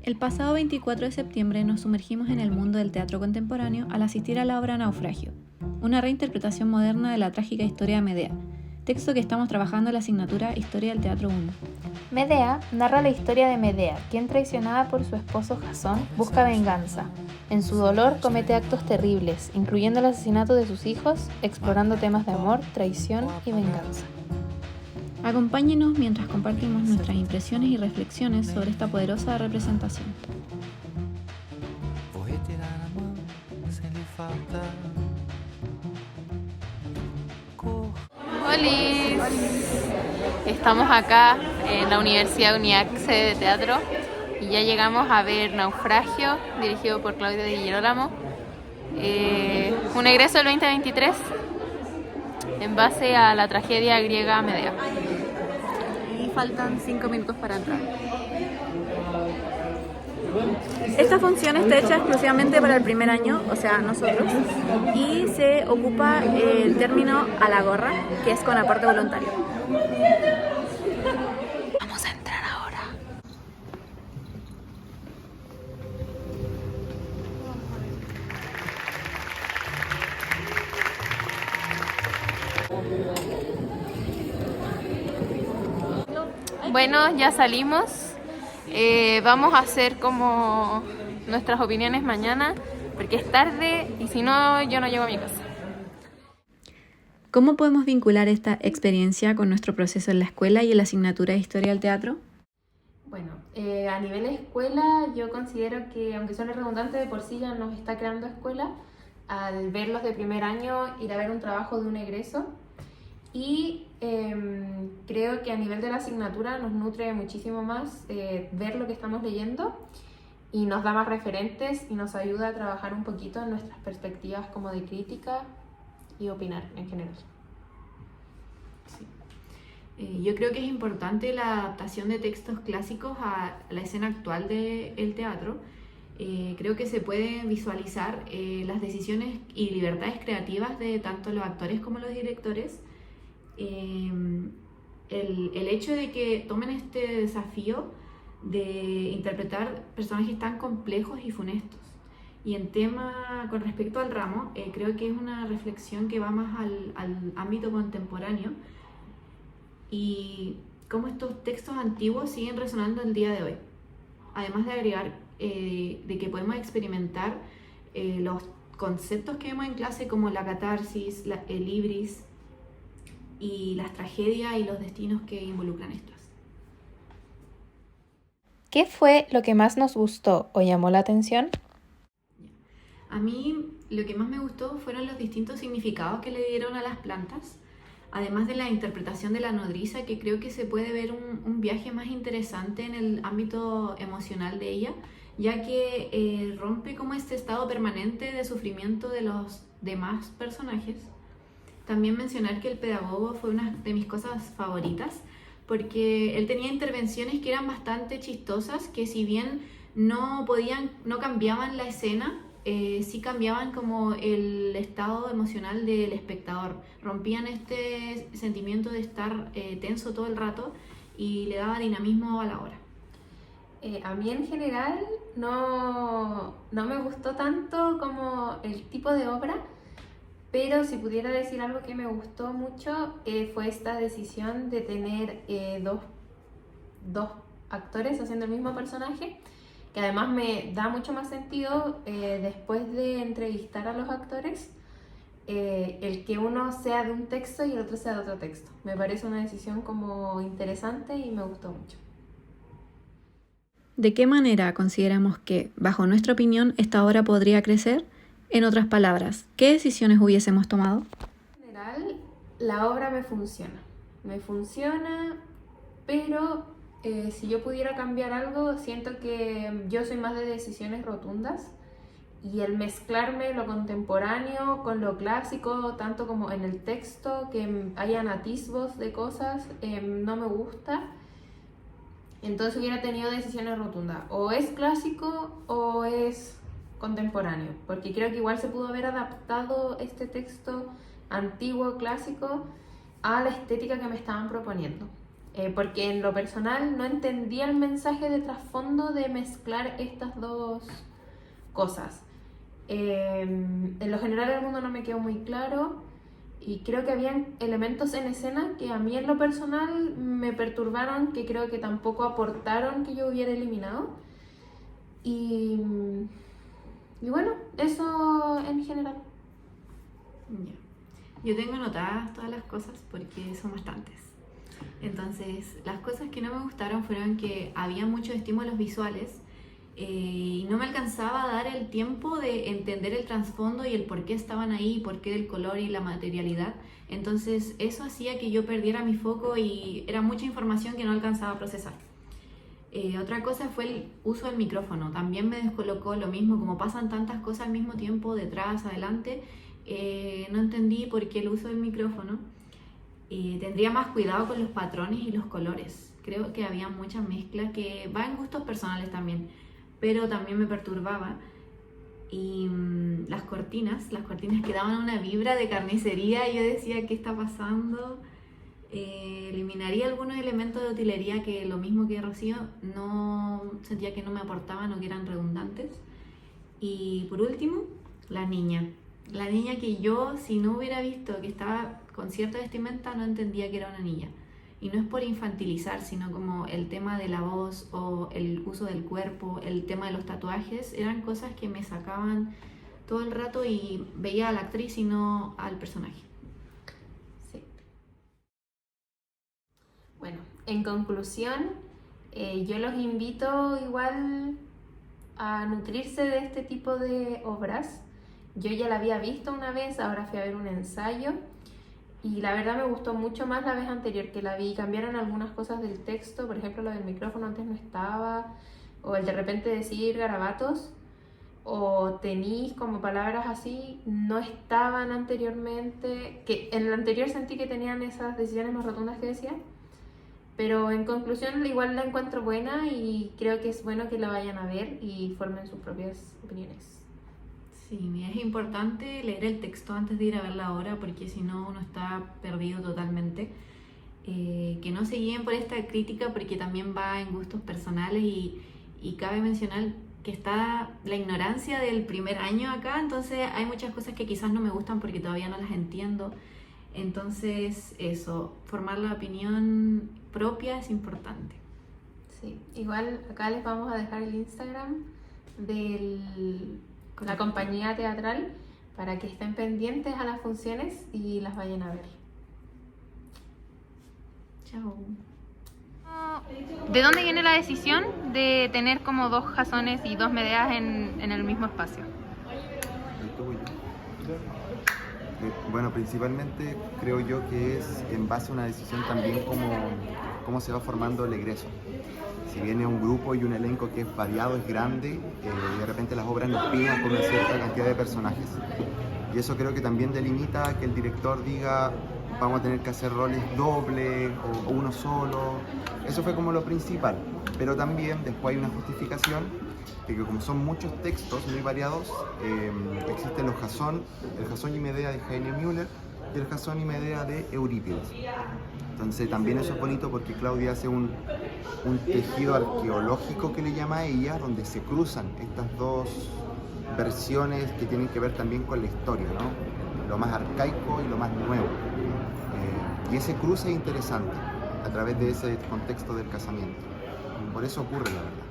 El pasado 24 de septiembre nos sumergimos en el mundo del teatro contemporáneo al asistir a la obra Naufragio, una reinterpretación moderna de la trágica historia de Medea, texto que estamos trabajando en la asignatura Historia del Teatro 1. Medea narra la historia de Medea, quien traicionada por su esposo Jasón busca venganza. En su dolor comete actos terribles, incluyendo el asesinato de sus hijos, explorando temas de amor, traición y venganza. Acompáñenos mientras compartimos nuestras impresiones y reflexiones sobre esta poderosa representación. Hola, estamos acá en la Universidad UNIACSE de Teatro y ya llegamos a ver Naufragio, dirigido por Claudio Di Girolamo, un egreso del 2023 en base a la tragedia griega Medea. Y faltan 5 minutos para entrar. Esta función está hecha exclusivamente para el primer año, o sea, nosotros, y se ocupa el término a la gorra, que es con aporte voluntario. Vamos a entrar ahora. Bueno, ya salimos. Vamos a hacer como nuestras opiniones mañana, porque es tarde y si no, yo no llego a mi casa. ¿Cómo podemos vincular esta experiencia con nuestro proceso en la escuela y en la asignatura de Historia del Teatro? Bueno, a nivel de escuela, yo considero que, aunque suene redundante, de por sí ya nos está creando escuela, al verlos de primer año, ir a ver un trabajo de un egreso. Y creo que a nivel de la asignatura nos nutre muchísimo más ver lo que estamos leyendo y nos da más referentes y nos ayuda a trabajar un poquito en nuestras perspectivas como de crítica y opinar en general. Sí. Yo creo que es importante la adaptación de textos clásicos a la escena actual del teatro. Creo que se pueden visualizar las decisiones y libertades creativas de tanto los actores como los directores. El hecho de que tomen este desafío de interpretar personajes tan complejos y funestos. Y en tema con respecto al ramo, creo que es una reflexión que va más al ámbito contemporáneo y cómo estos textos antiguos siguen resonando el día de hoy. Además de agregar de que podemos experimentar los conceptos que vemos en clase como la catarsis, el ibris, y las tragedias y los destinos que involucran estas. ¿Qué fue lo que más nos gustó o llamó la atención? A mí lo que más me gustó fueron los distintos significados que le dieron a las plantas, además de la interpretación de la nodriza, que creo que se puede ver un viaje más interesante en el ámbito emocional de ella, ya que rompe como este estado permanente de sufrimiento de los demás personajes. También mencionar que el pedagogo fue una de mis cosas favoritas, porque él tenía intervenciones que eran bastante chistosas, que si bien no cambiaban la escena, sí cambiaban como el estado emocional del espectador, rompían este sentimiento de estar tenso todo el rato y le daba dinamismo a la obra. A mí en general no me gustó tanto como el tipo de obra, pero si pudiera decir algo que me gustó mucho fue esta decisión de tener dos actores haciendo el mismo personaje, que además me da mucho más sentido después de entrevistar a los actores, el que uno sea de un texto y el otro sea de otro texto. Me parece una decisión como interesante y me gustó mucho. ¿De qué manera consideramos que, bajo nuestra opinión, esta obra podría crecer? En otras palabras, ¿qué decisiones hubiésemos tomado? En general, la obra me funciona, pero si yo pudiera cambiar algo, siento que yo soy más de decisiones rotundas y el mezclarme lo contemporáneo con lo clásico, tanto como en el texto, que hayan atisbos de cosas, no me gusta. Entonces hubiera tenido decisiones rotundas, o es clásico o es contemporáneo, porque creo que igual se pudo haber adaptado este texto antiguo, clásico, a la estética que me estaban proponiendo. porque en lo personal no entendía el mensaje de trasfondo de mezclar estas dos cosas. En lo general el mundo no me quedó muy claro y creo que habían elementos en escena que a mí en lo personal me perturbaron, que creo que tampoco aportaron que yo hubiera eliminado. Y bueno, eso en general. Ya. Yo tengo anotadas todas las cosas porque son bastantes. Entonces, las cosas que no me gustaron fueron que había muchos estímulos visuales y no me alcanzaba a dar el tiempo de entender el trasfondo y el por qué estaban ahí, por qué del color y la materialidad. Entonces, eso hacía que yo perdiera mi foco y era mucha información que no alcanzaba a procesar. Otra cosa fue el uso del micrófono. También me descolocó lo mismo, como pasan tantas cosas al mismo tiempo, detrás, adelante. No entendí por qué el uso del micrófono. Tendría más cuidado con los patrones y los colores. Creo que había mucha mezcla que va en gustos personales también, pero también me perturbaba. Y las cortinas que daban una vibra de carnicería, y yo decía, ¿qué está pasando? Eliminaría algunos elementos de utilería que, lo mismo que Rocío, no sentía que no me aportaban o que eran redundantes. Y por último, la niña que yo, si no hubiera visto que estaba con cierta vestimenta, no entendía que era una niña. Y no es por infantilizar, sino como el tema de la voz o el uso del cuerpo, el tema de los tatuajes, eran cosas que me sacaban todo el rato y veía a la actriz y no al personaje. Sí. Bueno, en conclusión, yo los invito igual a nutrirse de este tipo de obras. Yo ya la había visto una vez, ahora fui a ver un ensayo y la verdad me gustó mucho más la vez anterior que la vi. Cambiaron algunas cosas del texto, por ejemplo lo del micrófono antes no estaba, o el de repente decir garabatos o tenis, como palabras así, no estaban anteriormente, que en el anterior sentí que tenían esas decisiones más rotundas que decía. Pero en conclusión igual la encuentro buena y creo que es bueno que la vayan a ver y formen sus propias opiniones. Sí, es importante leer el texto antes de ir a ver la obra, porque si no uno está perdido totalmente. Que no se guíen por esta crítica, porque también va en gustos personales y cabe mencionar que está la ignorancia del primer año acá, entonces hay muchas cosas que quizás no me gustan porque todavía no las entiendo. Entonces eso, formar la opinión propia es importante. Sí, igual acá les vamos a dejar el Instagram de la compañía teatral para que estén pendientes a las funciones y las vayan a ver. Chao. ¿De dónde viene la decisión de tener como 2 Jasones y 2 Medeas en el mismo espacio? Bueno, principalmente creo yo que es en base a una decisión también cómo se va formando el egreso. Si viene un grupo y un elenco que es variado, es grande, de repente las obras nos pillan con una cierta cantidad de personajes. Y eso creo que también delimita que el director diga, vamos a tener que hacer roles dobles o uno solo. Eso fue como lo principal. Pero también después hay una justificación de que como son muchos textos muy variados, existen los Jasón, el Jasón y Medea de Heine Müller y el Jasón y Medea de Eurípides. Entonces también eso es bonito porque Claudia hace un tejido arqueológico que le llama a ella, donde se cruzan estas dos versiones que tienen que ver también con la historia, ¿no? Lo más arcaico y lo más nuevo. Y ese cruce es interesante a través de ese contexto del casamiento. Por eso ocurre, la verdad.